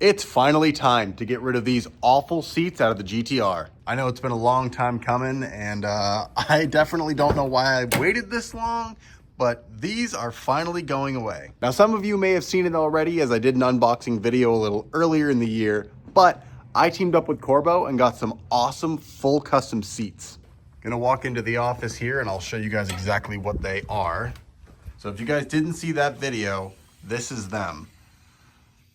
It's finally time to get rid of these awful seats out of the GTR. I know it's been a long time coming, and I definitely don't know why I waited this long, but these are finally going away. Now, some of you may have seen it already, as I did an unboxing video a little earlier in the year, but I teamed up with Corbeau and got some awesome full custom seats. Gonna walk into the office here and I'll show you guys exactly what they are. So if you guys didn't see that video, this is them.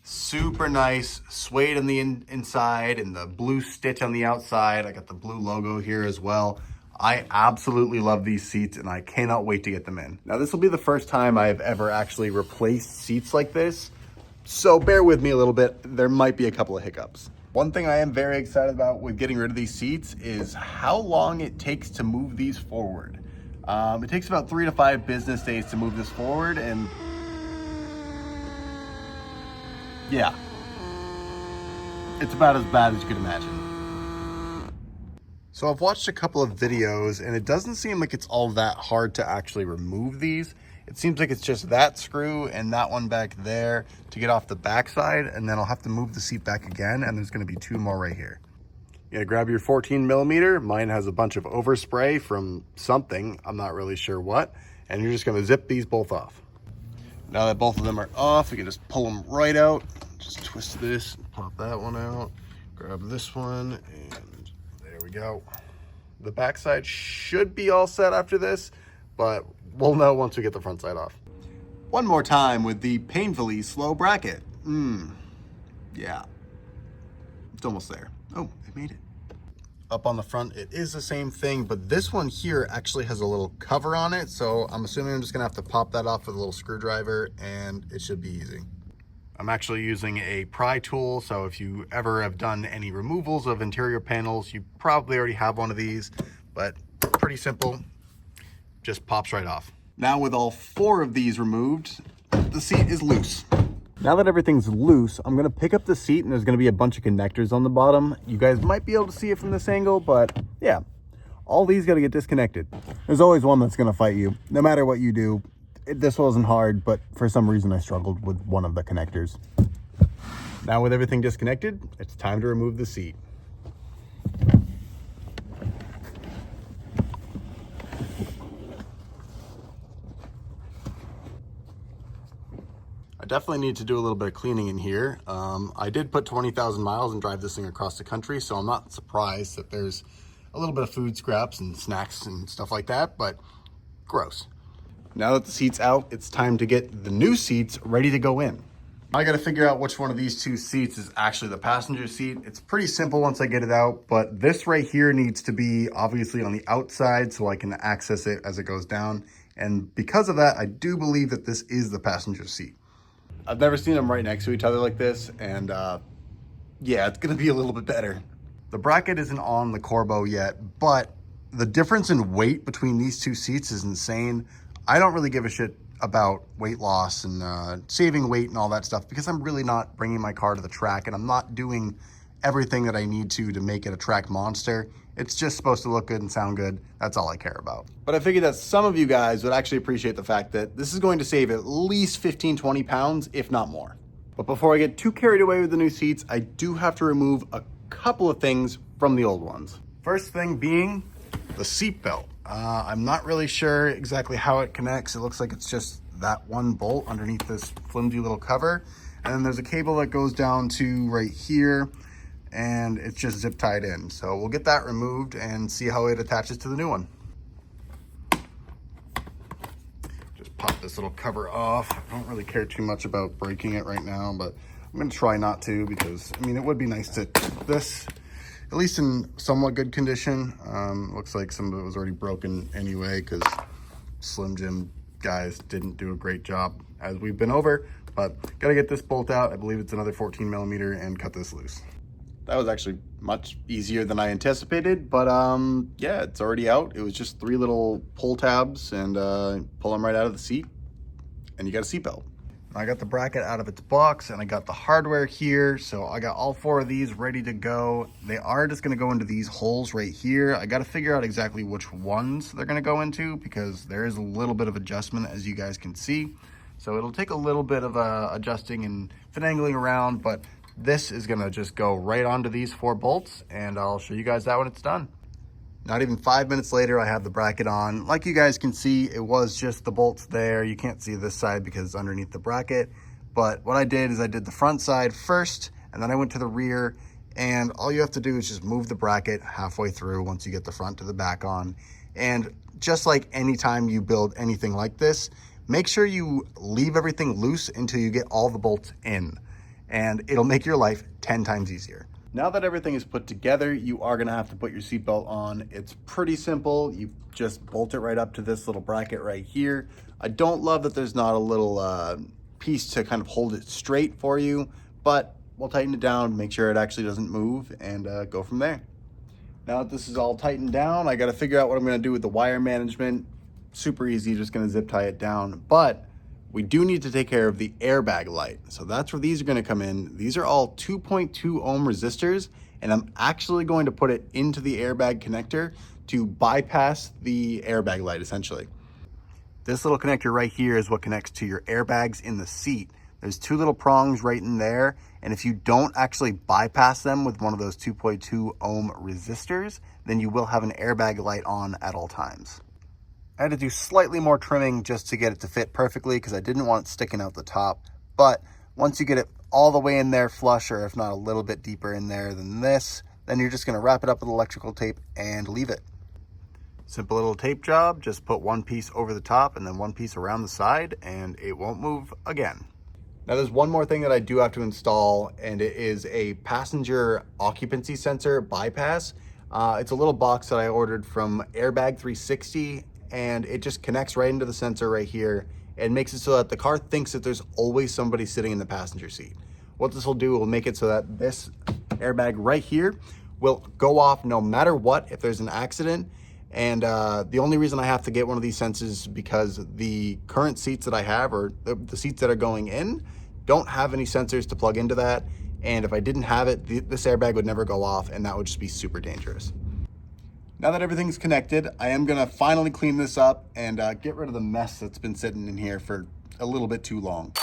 Super nice, suede on the inside and the blue stitch on the outside. I got the blue logo here as well. I absolutely love these seats and I cannot wait to get them in. Now, this will be the first time I've ever actually replaced seats like this, so bear with me a little bit. There might be a couple of hiccups. One thing I am very excited about with getting rid of these seats is how long it takes to move these forward. It takes about 3 to 5 business days to move this forward, and yeah, it's about as bad as you could imagine. So I've watched a couple of videos and it doesn't seem like it's all that hard to actually remove these. It seems like it's just that screw and that one back there to get off the backside, and then I'll have to move the seat back again, and there's gonna be 2 more right here. You gotta grab your 14 millimeter. Mine has a bunch of overspray from something, I'm not really sure what, and you're just gonna zip these both off. Now that both of them are off, we can just pull them right out. Just twist this, pop that one out, grab this one, and there we go. The backside should be all set after this, but we'll know once we get the front side off. One more time with the painfully slow bracket. Yeah, it's almost there. Oh, it made it. Up on the front, it is the same thing, but this one here actually has a little cover on it, so I'm assuming I'm just gonna have to pop that off with a little screwdriver and it should be easy. I'm actually using a pry tool, so if you ever have done any removals of interior panels, you probably already have one of these, but pretty simple, just pops right off. Now with all 4 of these removed, the seat is loose. Now that everything's loose, I'm gonna pick up the seat and there's gonna be a bunch of connectors on the bottom. You guys might be able to see it from this angle, but yeah, all these gotta get disconnected. There's always one that's gonna fight you, no matter what you do. This wasn't hard, but for some reason I struggled with one of the connectors. Now with everything disconnected, it's time to remove the seat. I definitely need to do a little bit of cleaning in here. I did put 20,000 miles and drive this thing across the country, so I'm not surprised that there's a little bit of food scraps and snacks and stuff like that, but gross. Now that the seat's out, it's time to get the new seats ready to go in. I gotta figure out which one of these 2 seats is actually the passenger seat. It's pretty simple once I get it out, but this right here needs to be obviously on the outside so I can access it as it goes down. And because of that, I do believe that this is the passenger seat. I've never seen them right next to each other like this, and yeah, it's gonna be a little bit better. The bracket isn't on the Corbeau yet, but the difference in weight between these 2 seats is insane. I don't really give a shit about weight loss and saving weight and all that stuff because I'm really not bringing my car to the track, and I'm not doing everything that I need to make it a track monster. It's just supposed to look good and sound good. That's all I care about. But I figured that some of you guys would actually appreciate the fact that this is going to save at least 15, 20 pounds, if not more. But before I get too carried away with the new seats, I do have to remove a couple of things from the old ones. First thing being the seat belt. I'm not really sure exactly how it connects. It looks like it's just that one bolt underneath this flimsy little cover. And then there's a cable that goes down to right here, and it's just zip tied in. So we'll get that removed and see how it attaches to the new one. Just pop this little cover off. I don't really care too much about breaking it right now, but I'm gonna try not to because, I mean, it would be nice to keep this at least in somewhat good condition. Looks like some of it was already broken anyway because Slim Jim guys didn't do a great job as we've been over, but gotta get this bolt out. I believe it's another 14 millimeter and cut this loose. That was actually much easier than I anticipated, but yeah, it's already out. It was just 3 little pull tabs and pull them right out of the seat and you got a seat belt. I got the bracket out of its box and I got the hardware here. So I got all 4 of these ready to go. They are just gonna go into these holes right here. I gotta figure out exactly which ones they're gonna go into because there is a little bit of adjustment, as you guys can see. So it'll take a little bit of adjusting and finagling around, but this is gonna just go right onto these 4 bolts, and I'll show you guys that when it's done. Not even 5 minutes later, I have the bracket on. Like you guys can see, it was just the bolts there. You can't see this side because it's underneath the bracket. But what I did is I did the front side first, and then I went to the rear, and all you have to do is just move the bracket halfway through once you get the front to the back on. And just like anytime you build anything like this, make sure you leave everything loose until you get all the bolts in, and it'll make your life 10 times easier. Now that everything is put together, you are gonna have to put your seatbelt on. It's pretty simple. You just bolt it right up to this little bracket right here. I don't love that there's not a little piece to kind of hold it straight for you, but we'll tighten it down, make sure it actually doesn't move, and go from there. Now that this is all tightened down, I gotta figure out what I'm gonna do with the wire management. Super easy, just gonna zip tie it down, but we do need to take care of the airbag light. So that's where these are gonna come in. These are all 2.2 ohm resistors, and I'm actually going to put it into the airbag connector to bypass the airbag light, essentially. This little connector right here is what connects to your airbags in the seat. There's 2 little prongs right in there, and if you don't actually bypass them with one of those 2.2 ohm resistors, then you will have an airbag light on at all times. I had to do slightly more trimming just to get it to fit perfectly because I didn't want it sticking out the top. But once you get it all the way in there flush, or if not a little bit deeper in there than this, then you're just gonna wrap it up with electrical tape and leave it. Simple little tape job, just put 1 piece over the top and then 1 piece around the side, and it won't move again. Now there's one more thing that I do have to install, and it is a passenger occupancy sensor bypass. It's a little box that I ordered from Airbag 360, and it just connects right into the sensor right here and makes it so that the car thinks that there's always somebody sitting in the passenger seat. What this will do will make it so that this airbag right here will go off no matter what if there's an accident. And the only reason I have to get one of these sensors is because the current seats that I have, or the seats that are going in, don't have any sensors to plug into that. And if I didn't have it, this airbag would never go off, and that would just be super dangerous. Now that everything's connected, I am gonna finally clean this up and get rid of the mess that's been sitting in here for a little bit too long.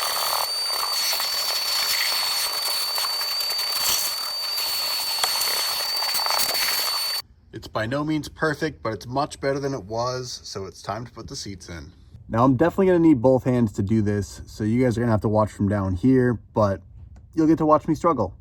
It's by no means perfect, but it's much better than it was, so it's time to put the seats in. Now I'm definitely gonna need both hands to do this, so you guys are gonna have to watch from down here, but you'll get to watch me struggle.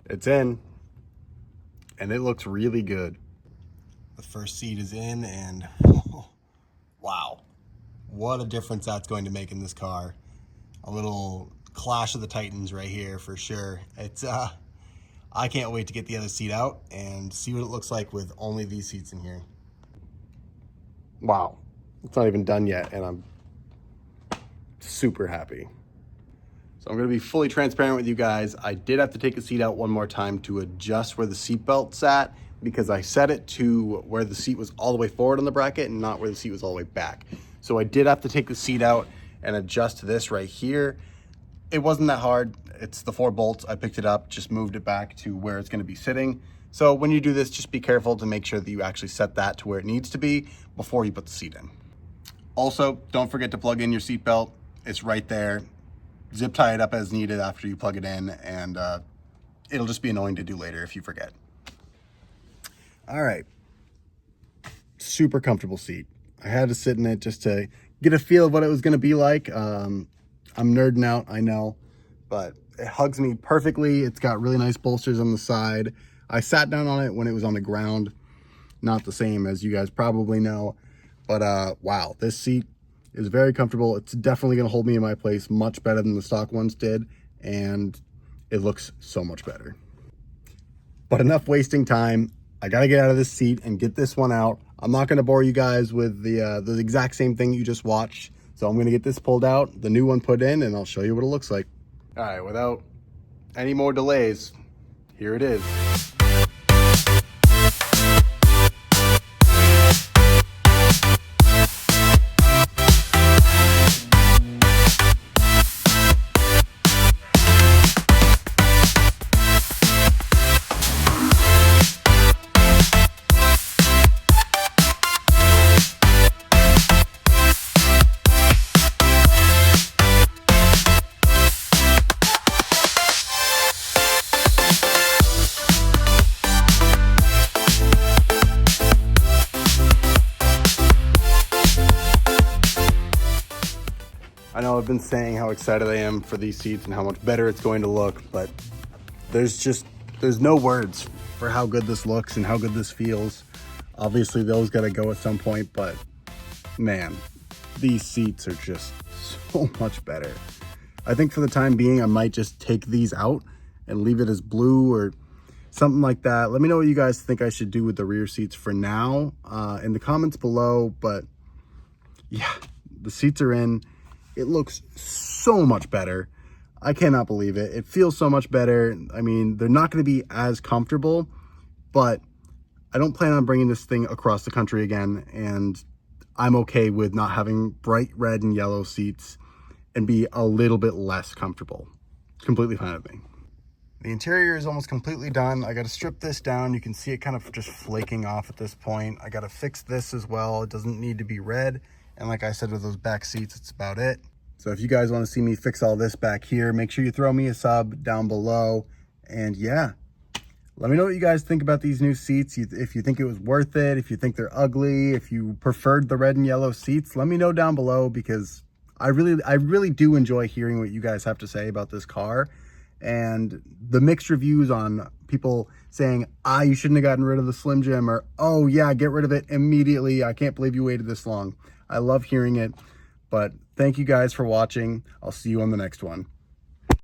It's in, and it looks really good. The first seat is in, and wow, what a difference that's going to make in this car. A little clash of the Titans right here for sure. It's I can't wait to get the other seat out and see what it looks like with only these seats in here. Wow, it's not even done yet, and I'm super happy. So I'm gonna be fully transparent with you guys. I did have to take the seat out one more time to adjust where the seat belt sat, because I set it to where the seat was all the way forward on the bracket and not where the seat was all the way back. So I did have to take the seat out and adjust this right here. It wasn't that hard. It's the 4 bolts. I picked it up, just moved it back to where it's gonna be sitting. So when you do this, just be careful to make sure that you actually set that to where it needs to be before you put the seat in. Also, don't forget to plug in your seat belt. It's right there. Zip tie it up as needed after you plug it in, and it'll just be annoying to do later if you forget. All right, super comfortable seat. I had to sit in it just to get a feel of what it was gonna be like. I'm nerding out, I know, but it hugs me perfectly. It's got really nice bolsters on the side. I sat down on it when it was on the ground. Not the same, as you guys probably know, but wow, this seat is very comfortable. It's definitely gonna hold me in my place much better than the stock ones did, and it looks so much better. But enough wasting time. I gotta get out of this seat and get this one out. I'm not gonna bore you guys with the exact same thing you just watched. So I'm gonna get this pulled out, the new one put in, and I'll show you what it looks like. All right, without any more delays, here it is. I know I've been saying how excited I am for these seats and how much better it's going to look, but there's no words for how good this looks and how good this feels. Obviously those got to go at some point, but man, these seats are just so much better. I think for the time being, I might just take these out and leave it as blue or something like that. Let me know what you guys think I should do with the rear seats for now in the comments below. But yeah, the seats are in. It looks so much better. I cannot believe it. It feels so much better. I mean, they're not going to be as comfortable, but I don't plan on bringing this thing across the country again. And I'm okay with not having bright red and yellow seats and be a little bit less comfortable. Completely fine with me. The interior is almost completely done. I got to strip this down. You can see it kind of just flaking off at this point. I got to fix this as well. It doesn't need to be red. And like I said, with those back seats, it's about it. So if you guys want to see me fix all this back here, make sure you throw me a sub down below. And yeah, let me know what you guys think about these new seats. If you think it was worth it, if you think they're ugly, if you preferred the red and yellow seats, let me know down below, because I really do enjoy hearing what you guys have to say about this car. And the mixed reviews on people saying, you shouldn't have gotten rid of the Slim Jim, or, oh yeah, get rid of it immediately. I can't believe you waited this long. I love hearing it. But thank you guys for watching. I'll see you on the next one.